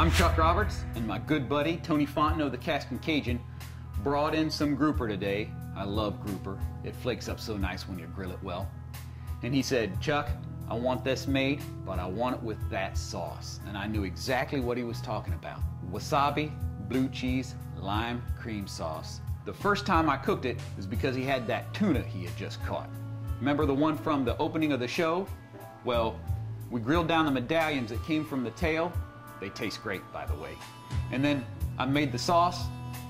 I'm Chuck Roberts, and my good buddy Tony Fontenot, the Castin Cajun, brought in some grouper today. I love grouper. It flakes up so nice when you grill it well. And he said, Chuck, I want this made, but I want it with that sauce. And I knew exactly what he was talking about. Wasabi, blue cheese, lime cream sauce. The first time I cooked it was because he had that tuna he had just caught. Remember the one from the opening of the show? Well, we grilled down the medallions that came from the tail. They taste great, by the way. And then I made the sauce,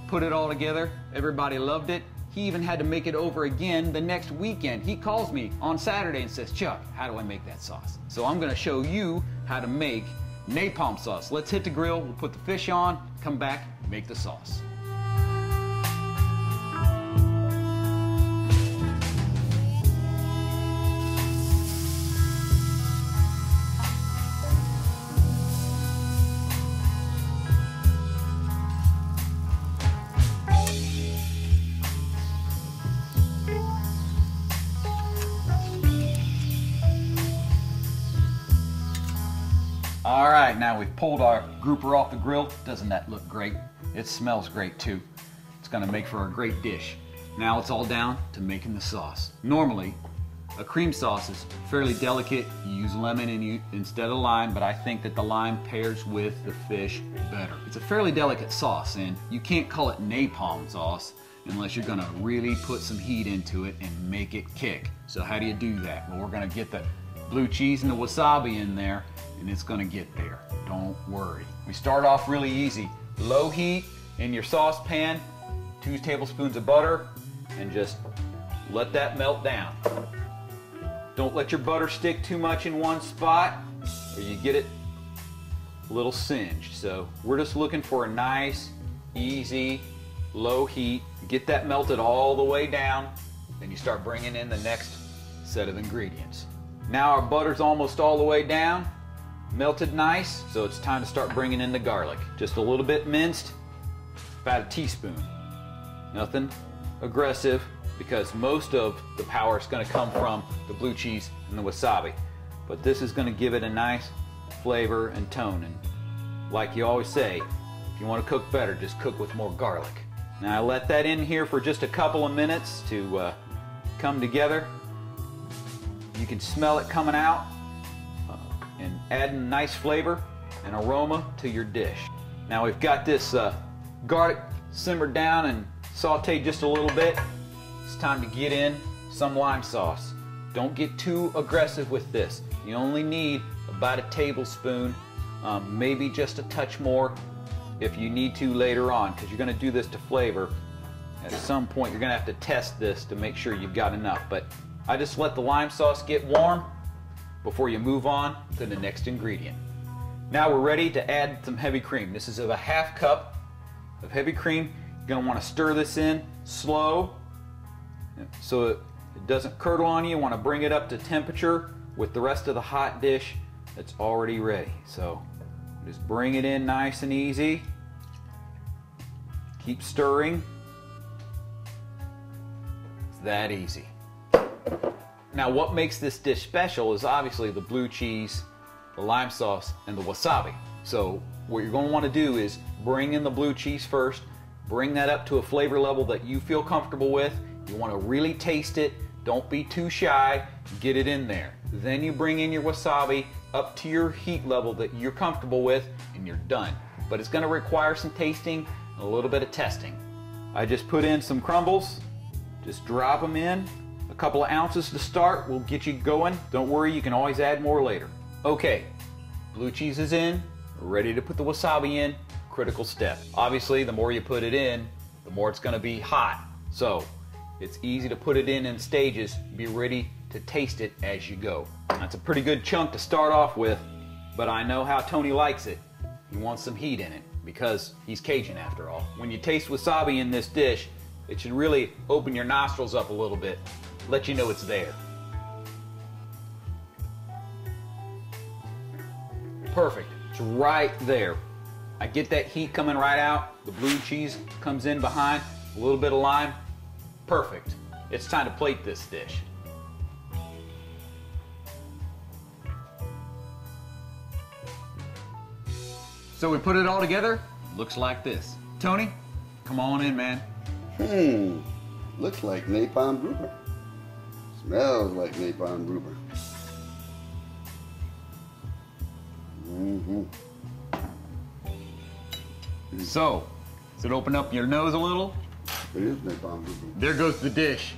put it all together. Everybody loved it. He even had to make it over again the next weekend. He calls me on Saturday and says, Chuck, how do I make that sauce? So I'm gonna show you how to make napalm sauce. Let's hit the grill, we'll put the fish on, come back, make the sauce. All right, now we've pulled our grouper off the grill. Doesn't that look great? It smells great too. It's gonna make for a great dish. Now it's all down to making the sauce. Normally, a cream sauce is fairly delicate. You use lemon instead of lime, but I think that the lime pairs with the fish better. It's a fairly delicate sauce, and you can't call it napalm sauce unless you're gonna really put some heat into it and make it kick. So how do you do that? Well, we're gonna get the blue cheese and the wasabi in there, and it's gonna get there. Don't worry. We start off really easy. Low heat in your saucepan, 2 tablespoons of butter, and just let that melt down. Don't let your butter stick too much in one spot, or you get it a little singed. So we're just looking for a nice, easy, low heat. Get that melted all the way down, then you start bringing in the next set of ingredients. Now our butter's almost all the way down, melted nice, so it's time to start bringing in the garlic. Just a little bit minced, about a teaspoon. Nothing aggressive, because most of the power is going to come from the blue cheese and the wasabi. But this is going to give it a nice flavor and tone. And like you always say, if you want to cook better, just cook with more garlic. Now I let that in here for just a couple of minutes to come together. You can smell it coming out and adding nice flavor and aroma to your dish. Now we've got this garlic simmered down and sauteed just a little bit. It's time to get in some lime sauce. Don't get too aggressive with this. You only need about a tablespoon, maybe just a touch more if you need to later on, because you're going to do this to flavor. At some point you're going to have to test this to make sure you've got enough. But I just let the lime sauce get warm before you move on to the next ingredient. Now we're ready to add some heavy cream. This is a 1/2 cup of heavy cream. You're going to want to stir this in slow so it doesn't curdle on you. You want to bring it up to temperature with the rest of the hot dish that's already ready. So just bring it in nice and easy. Keep stirring. It's that easy. Now what makes this dish special is obviously the blue cheese, the lime sauce, and the wasabi. So what you're going to want to do is bring in the blue cheese first, bring that up to a flavor level that you feel comfortable with. You want to really taste it, don't be too shy, get it in there. Then you bring in your wasabi up to your heat level that you're comfortable with, and you're done. But it's going to require some tasting and a little bit of testing. I just put in some crumbles, just drop them in. A couple of ounces to start will get you going. Don't worry, you can always add more later. Okay, blue cheese is in. We're ready to put the wasabi in. Critical step. Obviously, the more you put it in, the more it's going to be hot. So it's easy to put it in stages. Be ready to taste it as you go. That's a pretty good chunk to start off with, but I know how Tony likes it. He wants some heat in it because he's Cajun after all. When you taste wasabi in this dish, it should really open your nostrils up a little bit. Let you know it's there. Perfect. It's right there. I get that heat coming right out. The blue cheese comes in behind. A little bit of lime. Perfect. It's time to plate this dish. So we put it all together, looks like this. Tony, come on in, man. Looks like napalm grouper. Smells like napalm grouper. So, does it open up your nose a little? It is napalm grouper. There goes the dish.